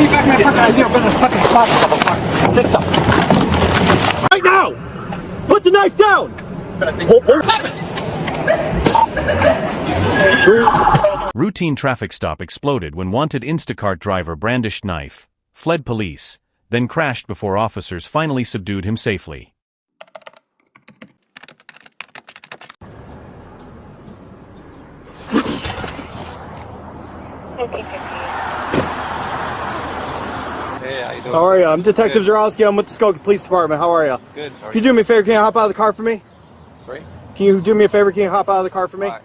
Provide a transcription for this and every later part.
me back my fucking ID. I'm gonna fucking stop you, motherfucker. Get the... Right now! Put the knife down! Routine traffic stop exploded when wanted Instacart driver brandished knife, fled police, then crashed before officers finally subdued him safely. Hey, how you doing? How are you? I'm Detective Zarowski. I'm with the Skokie Police Department. How are you? Good. Can you do me a favor? Can you hop out of the car for me? Sorry? Can you do me a favor? Can you hop out of the car for me? Why?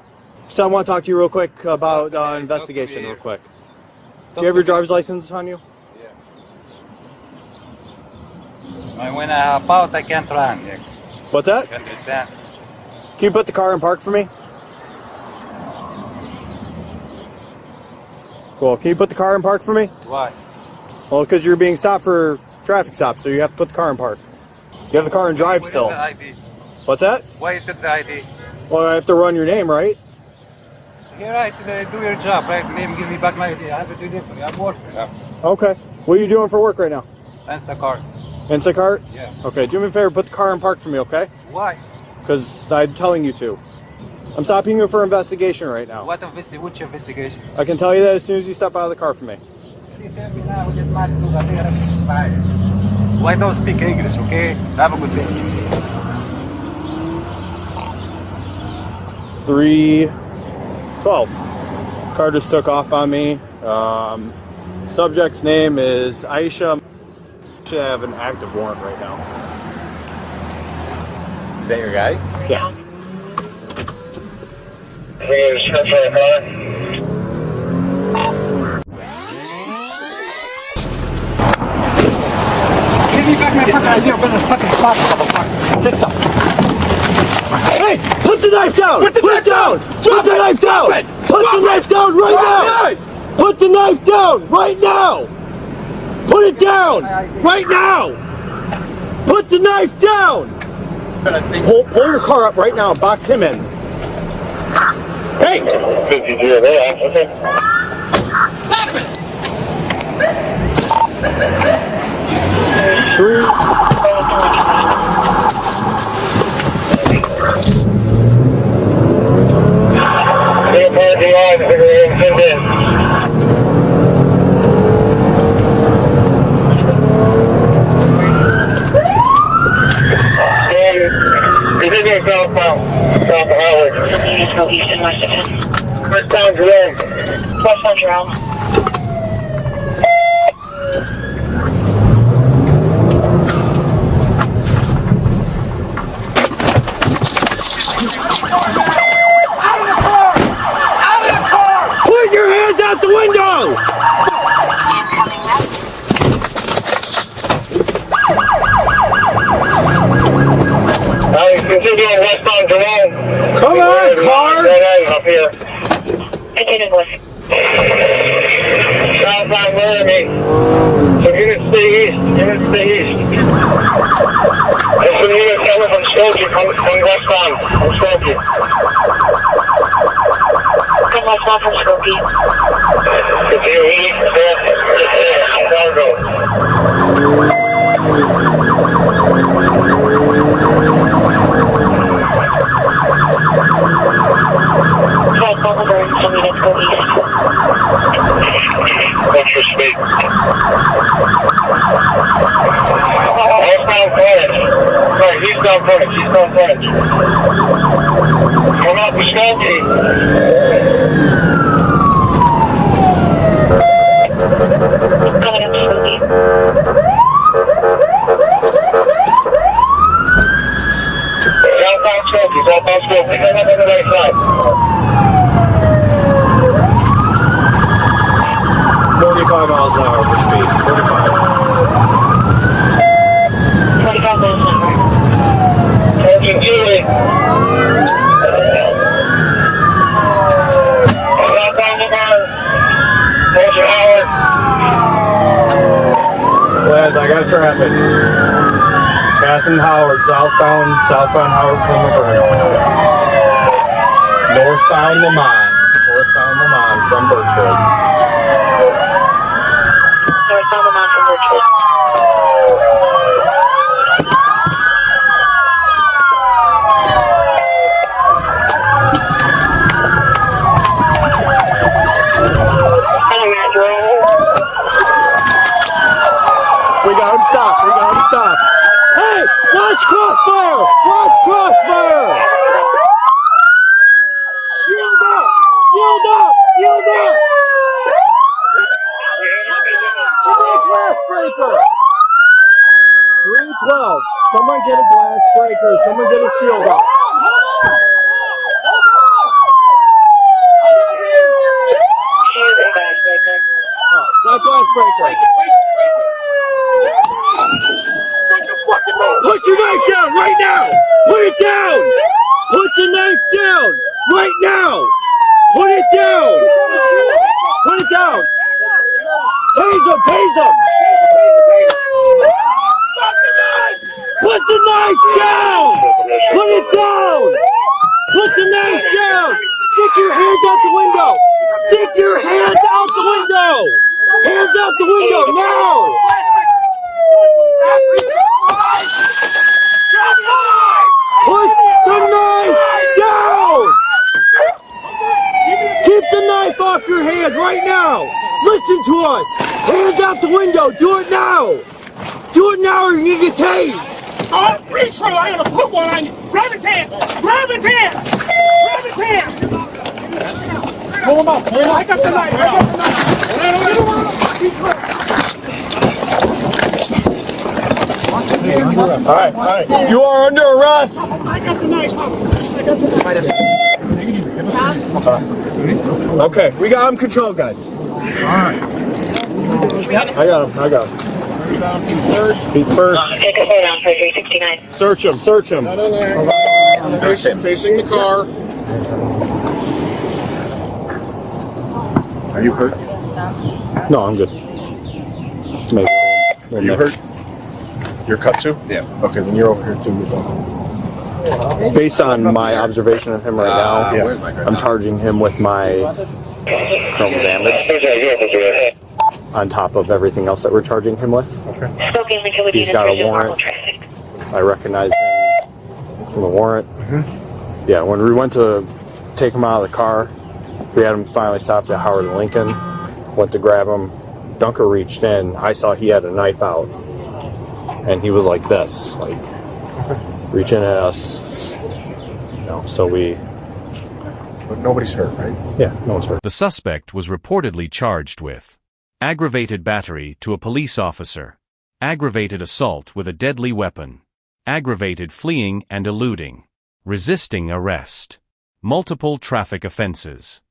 So I want to talk to you real quick about investigation real quick. Do you have your driver's license on you? Yeah. When I hop out, I can't run. Yeah. What's that? You understand? Can you put the car in park for me? Cool. Can you put the car in park for me? Why? Well, because you're being stopped for traffic stop, so you have to put the car in park. You have the car in drive Where's still. the ID? What's that? Why you took the ID? Well, I have to run your name, right? You're right. Do your job, right? Give me back my ID. I have to do different. I'm working. Yeah. Okay. What are you doing for work right now? That's the car. Instacart? Yeah. Okay, do me a favor, put the car in park for me, okay? Why? Because I'm telling you to. I'm stopping you for investigation right now. What's your investigation? I can tell you that as soon as you step out of the car for me. You tell me now. What is not do? Why don't speak English, okay? Have a good day. 312. Car just took off on me. Subject's name is Aisha. Should have an active warrant right now. Is that your guy? Yeah. Give me back my fucking ID. I'm gonna fucking stop you, motherfucker. Get the... Hey! Put the knife down! Put it down! Put the knife down! Put the knife down right now! Put the knife down right now! Put it down right now! Put the knife down! Pull your car up right now and box him in. Hey! Stop it! 3. Southbound highway. Just go east and west of him. Westbound Jerome. Westbound Jerome. Out of the car! Put your hands out the window! Continue westbound Jerome. Come on, car! Up here. Continue west. Southbound Laramie. So units stay east. Units stay east. There's some units coming from Skokie. Come westbound from Skokie. Come westbound from Skokie. Continue east. Cargo. Some units go east. What's your speed? Westbound frontage. Right, eastbound frontage. Eastbound frontage. Come out to Skokie. Coming up to Skokie. Southbound Skokie. Southbound Skokie. Come up on the right side. 45 miles an hour for speed. 45. 45 miles an hour. Sergeant Julie. Southbound Lamar. Sergeant Howard. Les, I got traffic. Passing Howard, southbound Howard from Laverne. Northbound Lamont from Birchwood. Northbound and on from Richwood. We got him stopped. We got him stopped. Hey, watch crossfire! Watch crossfire! Shield up! Shield up! Shield up! Give me a glass breaker! 312. Someone get a glass breaker. Someone get a shield up. Not glass breaker. Put your knife down right now! Put it down! Put the knife down! Right now! Put it down! Put it down! Tase him! Tase him! Put the knife down! Put it down! Put the knife down! Stick your hands out the window! Stick your hands out the window! Hands out the window now! Put the knife down! Keep the knife off your hand right now! Listen to us! Hands out the window! Do it now! Do it now or you get tased! Don't reach for it! I'm gonna put one on you! Grab his hand! Grab his hand! Grab his hand! Pull him up! I got the knife! I got the knife! All right. You are under arrest. I got the knife. I got the knife. Okay, we got him controlled, guys. All right. I got him. Feet first. Take a hold on for 369. Search him. Facing the car. Are you hurt? No, I'm good. Just maybe. Are you hurt? You're cut too? Yeah. Okay, then you're over here too. Based on my observation of him right now, I'm charging him with my criminal damage on top of everything else that we're charging him with. He's got a warrant. I recognize him from the warrant. Yeah, when we went to take him out of the car, we had him finally stopped at Howard and Lincoln. Went to grab him. Dunker reached in. I saw he had a knife out. And he was like this, like reaching at us. So we... But nobody's hurt, right? Yeah, no one's hurt. The suspect was reportedly charged with aggravated battery to a police officer, aggravated assault with a deadly weapon, aggravated fleeing and eluding, resisting arrest, multiple traffic offenses.